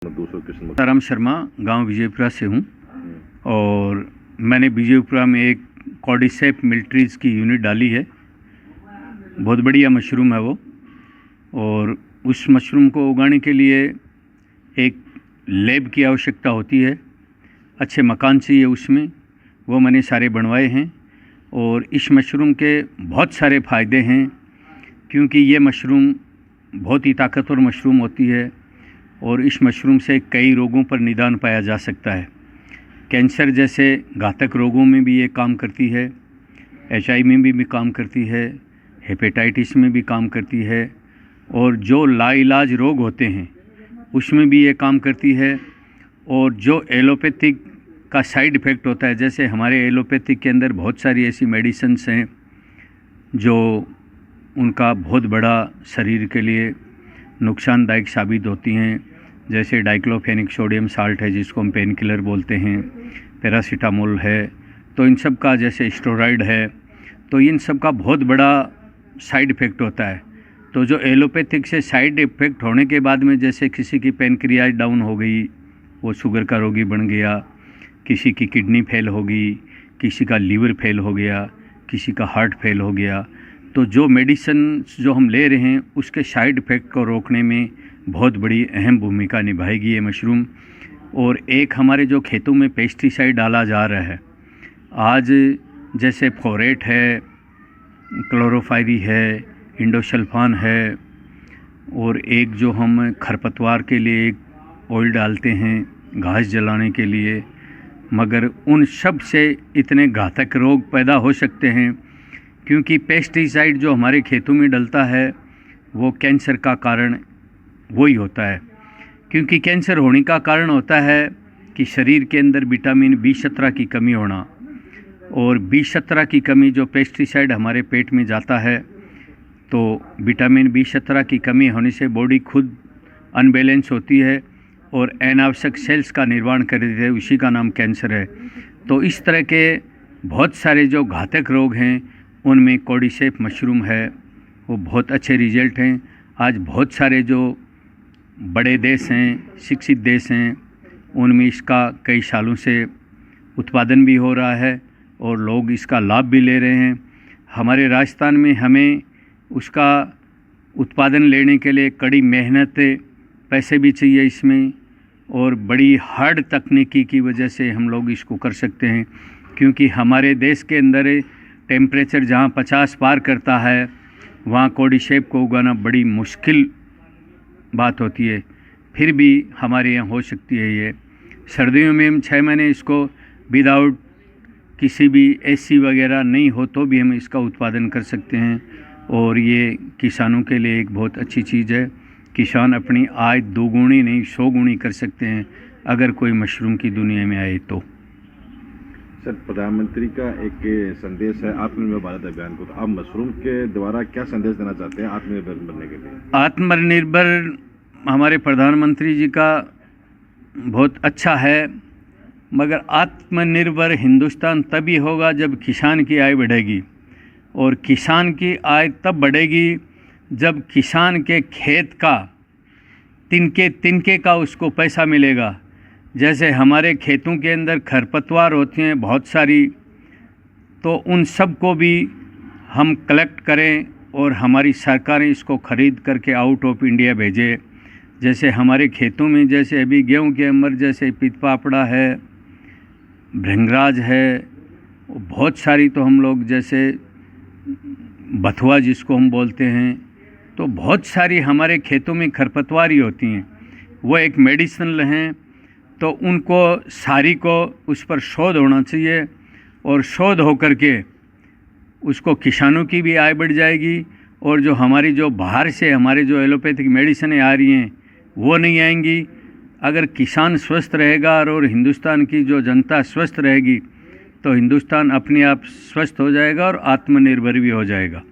राम शर्मा गांव विजयपुरा से हूं और मैंने विजयपुरा में एक कॉर्डिसेप मिलिट्रीज़ की यूनिट डाली है। बहुत बढ़िया मशरूम है वो, और उस मशरूम को उगाने के लिए एक लैब की आवश्यकता होती है, अच्छे मकान चाहिए उसमें, वो मैंने सारे बनवाए हैं। और इस मशरूम के बहुत सारे फ़ायदे हैं, क्योंकि ये मशरूम बहुत ही ताकतवर मशरूम होती है और इस मशरूम से कई रोगों पर निदान पाया जा सकता है। कैंसर जैसे घातक रोगों में भी ये काम करती है, HIV में भी काम करती है, हेपेटाइटिस में भी काम करती है, और जो लाइलाज रोग होते हैं उसमें भी ये काम करती है। और जो एलोपैथिक का साइड इफ़ेक्ट होता है, जैसे हमारे एलोपैथिक के अंदर बहुत सारी ऐसी मेडिसिन्स हैं जो उनका बहुत बड़ा शरीर के लिए नुकसानदायक साबित होती हैं, जैसे डाइक्लोफेनिक सोडियम साल्ट है जिसको हम पेन किलर बोलते हैं, पैरासीटामोल है, तो इन सब का, जैसे स्टेरॉइड है, तो इन सब का बहुत बड़ा साइड इफ़ेक्ट होता है। तो जो एलोपैथिक से साइड इफ़ेक्ट होने के बाद में, जैसे किसी की पेनक्रियाज डाउन हो गई, वो शुगर का रोगी बन गया, किसी की किडनी फेल हो गई, किसी का लीवर फेल हो गया, किसी का हार्ट फेल हो गया, तो जो मेडिसिन जो हम ले रहे हैं उसके साइड इफ़ेक्ट को रोकने में बहुत बड़ी अहम भूमिका निभाएगी ये मशरूम। और एक हमारे जो खेतों में पेस्टिसाइड डाला जा रहा है आज, जैसे फोरेट है, क्लोरोफायरी है, इंडोसल्फान है, और एक जो हम खरपतवार के लिए एक ऑयल डालते हैं घास जलाने के लिए, मगर उन सब से इतने घातक रोग पैदा हो सकते हैं, क्योंकि पेस्टिसाइड जो हमारे खेतों में डलता है वो कैंसर का कारण वही होता है। क्योंकि कैंसर होने का कारण होता है कि शरीर के अंदर विटामिन B17 की कमी होना, और B17 की कमी जो पेस्टिसाइड हमारे पेट में जाता है, तो विटामिन B17 की कमी होने से बॉडी खुद अनबैलेंस होती है और अनावश्यक सेल्स का निर्माण कर देती है, उसी का नाम कैंसर है। तो इस तरह के बहुत सारे जो घातक रोग हैं उनमें कॉर्डिसेप मशरूम है, वो बहुत अच्छे रिजल्ट हैं। आज बहुत सारे जो बड़े देश हैं, शिक्षित देश हैं, उनमें इसका कई सालों से उत्पादन भी हो रहा है और लोग इसका लाभ भी ले रहे हैं। हमारे राजस्थान में हमें उसका उत्पादन लेने के लिए कड़ी मेहनत, पैसे भी चाहिए इसमें, और बड़ी हार्ड तकनीकी की वजह से हम लोग इसको कर सकते हैं। क्योंकि हमारे देश के अंदर टेम्परेचर जहाँ 50 पार करता है, वहाँ कॉर्डिसेप को उगाना बड़ी मुश्किल बात होती है, फिर भी हमारे यहाँ हो सकती है ये। सर्दियों में हम 6 महीने इसको विदाउट किसी भी AC वगैरह नहीं हो तो भी हम इसका उत्पादन कर सकते हैं, और ये किसानों के लिए एक बहुत अच्छी चीज़ है। किसान अपनी आय 2 गुनी नहीं 100 गुनी कर सकते हैं अगर कोई मशरूम की दुनिया में आए तो। सर, प्रधानमंत्री का एक संदेश है आत्मनिर्भर भारत अभियान को, तो आप मशरूम के द्वारा क्या संदेश देना चाहते हैं आत्मनिर्भर बनने के लिए? आत्मनिर्भर हमारे प्रधानमंत्री जी का बहुत अच्छा है, मगर आत्मनिर्भर हिंदुस्तान तभी होगा जब किसान की आय बढ़ेगी, और किसान की आय तब बढ़ेगी जब किसान के खेत का तिनके तिनके का उसको पैसा मिलेगा। जैसे हमारे खेतों के अंदर खरपतवार होती हैं बहुत सारी, तो उन सब को भी हम कलेक्ट करें और हमारी सरकारें इसको ख़रीद करके आउट ऑफ इंडिया भेजें। जैसे हमारे खेतों में, जैसे अभी गेहूं के अंदर जैसे पितपापड़ा है, भृंगराज है, बहुत सारी, तो हम लोग जैसे बथुआ जिसको हम बोलते हैं, तो बहुत सारी हमारे खेतों में खरपतवार ही होती हैं, वो एक मेडिसिनल हैं। तो उनको सारी को उस पर शोध होना चाहिए, और शोध हो करके उसको किसानों की भी आय बढ़ जाएगी, और जो हमारी जो बाहर से हमारे जो एलोपैथिक मेडिसिनें आ रही हैं वो नहीं आएंगी। अगर किसान स्वस्थ रहेगा और हिंदुस्तान की जो जनता स्वस्थ रहेगी, तो हिंदुस्तान अपने आप स्वस्थ हो जाएगा और आत्मनिर्भर भी हो जाएगा।